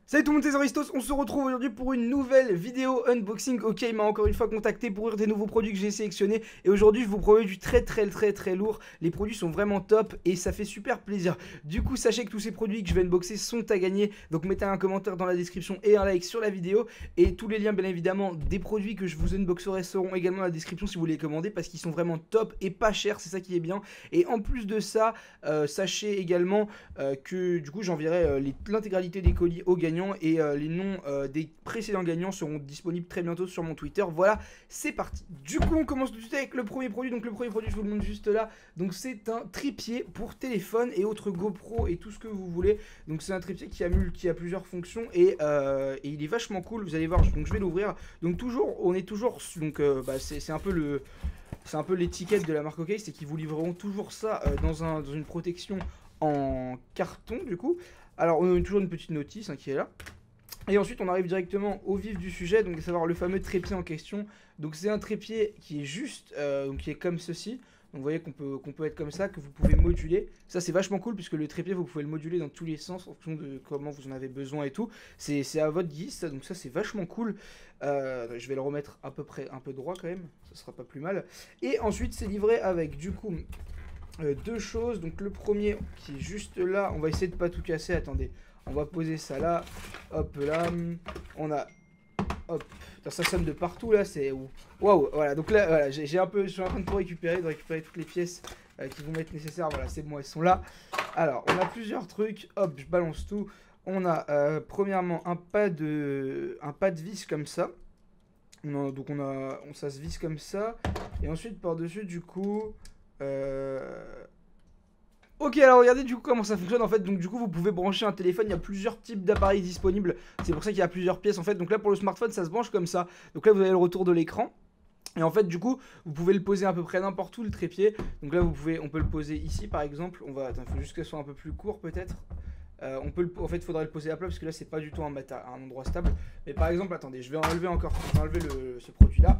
Salut tout le monde, c'est Aristos, on se retrouve aujourd'hui pour une nouvelle vidéo unboxing. Ok, il m'a encore une fois contacté pour ouvrir des nouveaux produits que j'ai sélectionnés. Et aujourd'hui, je vous promets du très lourd. Les produits sont vraiment top et ça fait super plaisir. Du coup, sachez que tous ces produits que je vais unboxer sont à gagner. Donc mettez un commentaire dans la description et un like sur la vidéo. Et tous les liens, bien évidemment, des produits que je vous unboxerai seront également dans la description si vous voulez les commander. Parce qu'ils sont vraiment top et pas chers, c'est ça qui est bien. Et en plus de ça, sachez également que du coup, j'enverrai l'intégralité des colis aux gagnants. Et les noms des précédents gagnants seront disponibles très bientôt sur mon Twitter. Voilà, c'est parti. Du coup, on commence tout de suite avec le premier produit. Donc le premier produit, je vous le montre juste là. Donc c'est un trépied pour téléphone et autres GoPro et tout ce que vous voulez. Donc c'est un trépied qui a plusieurs fonctions et il est vachement cool. Vous allez voir, donc je vais l'ouvrir. Donc toujours, on est toujours, donc c'est un peu le... C'est un peu l'étiquette de la marque OK, c'est qu'ils vous livreront toujours ça dans une protection en carton du coup. Alors on a toujours une petite notice qui est là. Et ensuite on arrive directement au vif du sujet, donc à savoir le fameux trépied en question. Donc c'est un trépied qui est juste, donc qui est comme ceci. Donc vous voyez qu'on peut être comme ça, que vous pouvez moduler. Ça c'est vachement cool puisque le trépied vous pouvez le moduler dans tous les sens en fonction de comment vous en avez besoin et tout. C'est à votre guise, donc ça c'est vachement cool. Je vais le remettre à peu près un peu droit quand même, ça sera pas plus mal. Et ensuite c'est livré avec du coup deux choses. Donc le premier qui est juste là, on va essayer de pas tout casser, attendez. On va poser ça là, hop là, on a, hop, ça sonne de partout là, c'est waouh, voilà, donc là, voilà, je suis en train de tout récupérer, toutes les pièces qui vont m'être nécessaires, voilà, c'est bon, elles sont là. Alors, on a plusieurs trucs, hop, je balance tout. On a premièrement un pas de vis comme ça. Donc ça se visse comme ça, et ensuite par-dessus du coup... Ok, alors regardez du coup comment ça fonctionne en fait. Donc du coup vous pouvez brancher un téléphone, il y a plusieurs types d'appareils disponibles. C'est pour ça qu'il y a plusieurs pièces en fait. Donc là pour le smartphone ça se branche comme ça. Donc là vous avez le retour de l'écran. Et en fait du coup vous pouvez le poser à peu près n'importe où le trépied. Donc là on peut le poser ici par exemple. Attends, il faut juste que ce soit un peu plus court peut-être. En fait il faudrait le poser à plat parce que là c'est pas du tout un endroit stable. Mais par exemple attendez, je vais enlever ce produit là.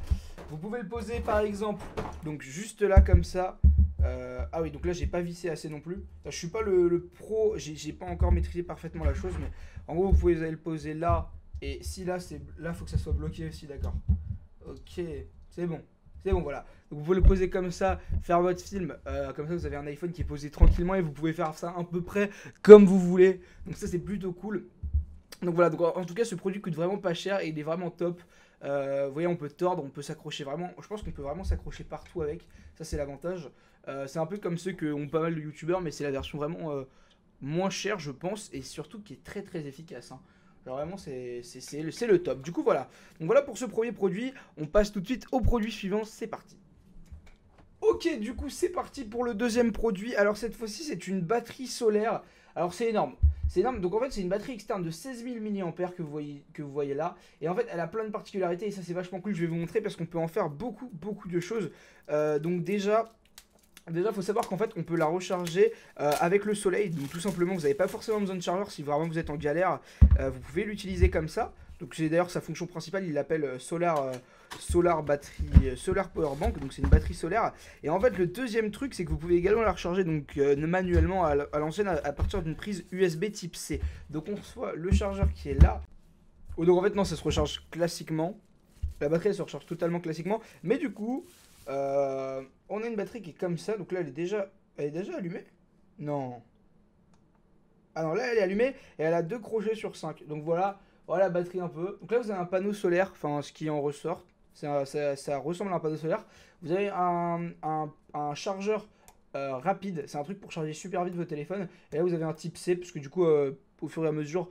Vous pouvez le poser par exemple donc juste là comme ça. Ah oui, donc là j'ai pas vissé assez non plus. Je suis pas le pro, j'ai pas encore maîtrisé parfaitement la chose, mais en gros vous pouvez aller le poser là. Et si là faut que ça soit bloqué aussi, d'accord. Ok, c'est bon. C'est bon, voilà. Donc vous pouvez le poser comme ça, faire votre film. Comme ça vous avez un iPhone qui est posé tranquillement et vous pouvez faire ça à peu près comme vous voulez. Donc ça c'est plutôt cool. Donc voilà, donc en tout cas ce produit coûte vraiment pas cher et il est vraiment top. Vous voyez, on peut tordre, on peut s'accrocher vraiment. Je pense qu'on peut vraiment s'accrocher partout avec. Ça c'est l'avantage. C'est un peu comme ceux qui ont pas mal de youtubeurs, mais c'est la version vraiment moins chère je pense. Et surtout qui est très efficace hein. Genre vraiment c'est le top. Du coup voilà. Donc voilà pour ce premier produit. On passe tout de suite au produit suivant, c'est parti. Ok, du coup c'est parti pour le deuxième produit. Alors cette fois-ci c'est une batterie solaire. Alors c'est énorme. C'est énorme. Donc en fait c'est une batterie externe de 16 000 mAh que vous voyez là. Et en fait elle a plein de particularités et ça c'est vachement cool. Je vais vous montrer parce qu'on peut en faire beaucoup de choses. Donc déjà il faut savoir qu'en fait on peut la recharger avec le soleil. Donc tout simplement vous n'avez pas forcément besoin de chargeur si vraiment vous êtes en galère. Vous pouvez l'utiliser comme ça. Donc c'est d'ailleurs sa fonction principale, il l'appelle Solar Battery, Solar Power Bank, donc c'est une batterie solaire. Et en fait le deuxième truc c'est que vous pouvez également la recharger donc manuellement à l'ancienne à partir d'une prise USB type C. Donc on reçoit le chargeur qui est là. Oh, donc en fait non, ça se recharge classiquement. La batterie elle se recharge totalement classiquement. Mais du coup on a une batterie qui est comme ça. Donc là elle est déjà allumée. Non. Ah non, là elle est allumée et elle a 2 crochets sur 5. Donc voilà la batterie un peu. Donc là vous avez un panneau solaire, enfin ce qui en ressort. Ça ressemble à un panneau solaire. Vous avez un chargeur rapide. C'est un truc pour charger super vite votre téléphone. Et là vous avez un type C, parce que du coup au fur et à mesure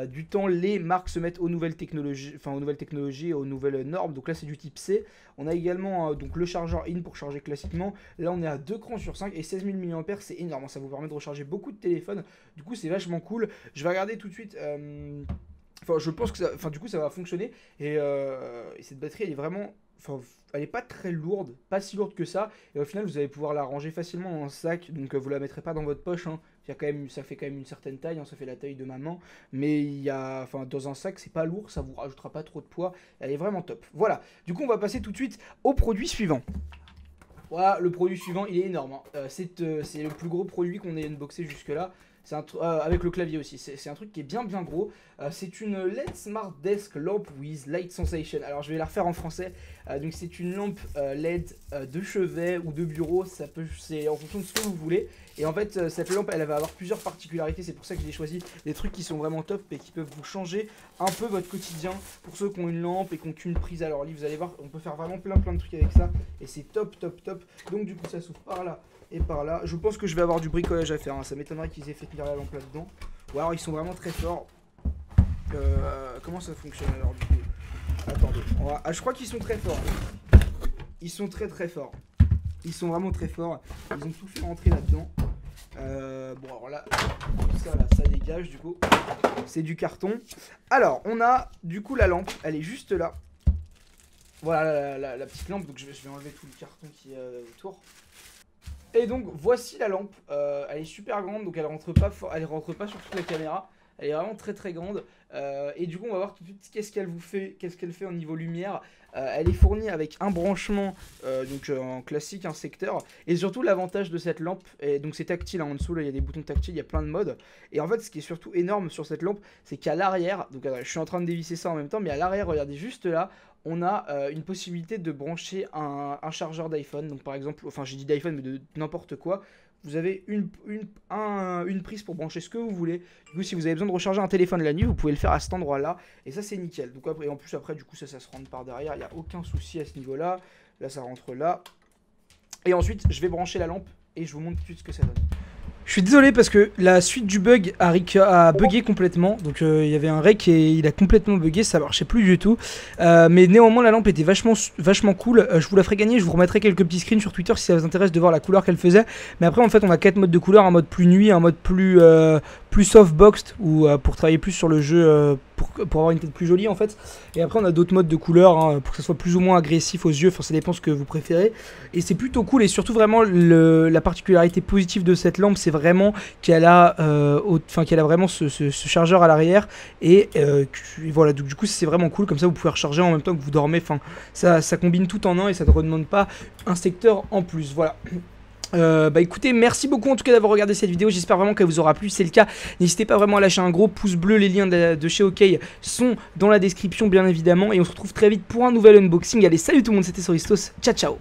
du temps, les marques se mettent aux nouvelles technologies, et aux nouvelles normes. Donc là c'est du type C. On a également donc le chargeur in pour charger classiquement. Là on est à 2 crans sur 5 et 16 000 mAh, c'est énorme. Ça vous permet de recharger beaucoup de téléphones. Du coup c'est vachement cool. Je vais regarder tout de suite. Enfin, je pense que ça, du coup, ça va fonctionner. Et cette batterie, elle est vraiment, elle est pas très lourde, pas si lourde que ça. Et au final, vous allez pouvoir la ranger facilement dans un sac. Donc, vous la mettrez pas dans votre poche. Hein. Ça fait quand même une certaine taille. Hein, ça fait la taille de ma main. Mais dans un sac, c'est pas lourd. Ça vous rajoutera pas trop de poids. Elle est vraiment top. Voilà. Du coup, on va passer tout de suite au produit suivant. Voilà, le produit suivant, il est énorme. Hein. C'est le plus gros produit qu'on ait unboxé jusque-là. avec le clavier aussi. C'est un truc qui est bien gros. C'est une LED Smart Desk Lamp with Light Sensation. Alors je vais la refaire en français. Donc c'est une lampe LED de chevet ou de bureau. C'est en fonction de ce que vous voulez. Et en fait cette lampe elle va avoir plusieurs particularités. C'est pour ça que j'ai choisi des trucs qui sont vraiment top et qui peuvent vous changer un peu votre quotidien. Pour ceux qui ont une lampe et qui n'ont qu'une prise à leur lit, vous allez voir, on peut faire vraiment plein de trucs avec ça. Et c'est top. Donc du coup ça s'ouvre par là et par là. Je pense que je vais avoir du bricolage à faire, hein. Ça m'étonnerait qu'ils aient fait tenir la lampe là-dedans. Ou alors ils sont vraiment très forts. Comment ça fonctionne alors du coup? Attendez, je crois qu'ils sont très forts. Ils sont très forts. Ils sont vraiment très forts. Ils ont tout fait rentrer là-dedans. Bon alors là, ça dégage du coup. C'est du carton. Alors on a du coup la lampe, elle est juste là. Voilà la petite lampe, donc je vais enlever tout le carton qui est autour. Et donc voici la lampe, elle est super grande, donc elle rentre pas sur toute la caméra. Elle est vraiment très grande. Et du coup on va voir tout de suite qu'est-ce qu'elle fait au niveau lumière. Elle est fournie avec un branchement en classique, un secteur. Et surtout l'avantage de cette lampe, et donc c'est tactile, hein, en dessous là il y a des boutons tactiles, il y a plein de modes. Et en fait ce qui est surtout énorme sur cette lampe, c'est qu'à l'arrière, donc je suis en train de dévisser ça en même temps, mais à l'arrière, regardez juste là, on a une possibilité de brancher un chargeur d'iPhone. Donc par exemple, enfin j'ai dit d'iPhone mais de n'importe quoi. Vous avez une prise pour brancher ce que vous voulez. Du coup si vous avez besoin de recharger un téléphone la nuit, vous pouvez le faire à cet endroit là. Et ça c'est nickel. Donc après, et en plus après du coup ça se rentre par derrière. Il n'y a aucun souci à ce niveau là. Là ça rentre là. Et ensuite je vais brancher la lampe et je vous montre tout de suite ce que ça donne. Je suis désolé parce que la suite du bug a bugué complètement. Donc il y avait un rec et il a complètement bugué, ça marchait plus du tout. Mais néanmoins la lampe était vachement cool. Je vous la ferai gagner, je vous remettrai quelques petits screens sur Twitter si ça vous intéresse de voir la couleur qu'elle faisait. Mais après en fait on a 4 modes de couleur, un mode plus nuit, un mode plus softboxed ou pour travailler plus sur le jeu, pour avoir une tête plus jolie en fait. Et après on a d'autres modes de couleur, hein, pour que ça soit plus ou moins agressif aux yeux, enfin ça dépend ce que vous préférez. Et c'est plutôt cool et surtout vraiment la particularité positive de cette lampe, c'est vraiment qu'elle a, vraiment ce chargeur à l'arrière et voilà, donc du coup c'est vraiment cool, comme ça vous pouvez recharger en même temps que vous dormez, enfin ça combine tout en un et ça ne demande pas un secteur en plus, voilà. Bah écoutez, merci beaucoup en tout cas d'avoir regardé cette vidéo, j'espère vraiment qu'elle vous aura plu. Si c'est le cas, n'hésitez pas vraiment à lâcher un gros pouce bleu, les liens de chez OK sont dans la description bien évidemment. Et on se retrouve très vite pour un nouvel unboxing. Allez, salut tout le monde, c'était Soristos, ciao ciao.